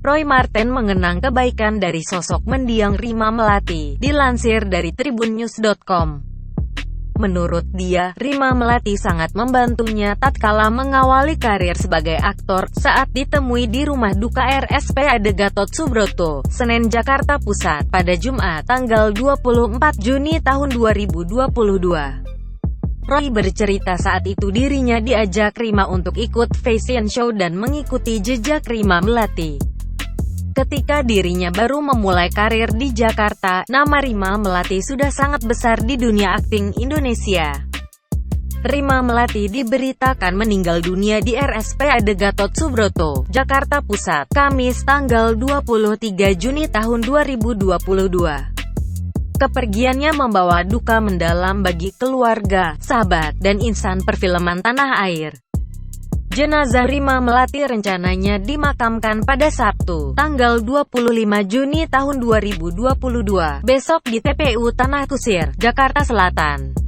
Roy Marten mengenang kebaikan dari sosok mendiang Rima Melati, dilansir dari tribunnews.com. Menurut dia, Rima Melati sangat membantunya tatkala mengawali karir sebagai aktor, saat ditemui di rumah duka RSPAD Gatot Subroto, Senen, Jakarta Pusat, pada Jumat, tanggal 24 Juni tahun 2022. Roy bercerita saat itu dirinya diajak Rima untuk ikut fashion show dan mengikuti jejak Rima Melati. Ketika dirinya baru memulai karir di Jakarta, nama Rima Melati sudah sangat besar di dunia akting Indonesia. Rima Melati diberitakan meninggal dunia di RSPAD Gatot Subroto, Jakarta Pusat, Kamis tanggal 23 Juni tahun 2022. Kepergiannya membawa duka mendalam bagi keluarga, sahabat, dan insan perfilman tanah air. Jenazah Rima Melati rencananya dimakamkan pada Sabtu, tanggal 25 Juni tahun 2022, besok di TPU Tanah Kusir, Jakarta Selatan.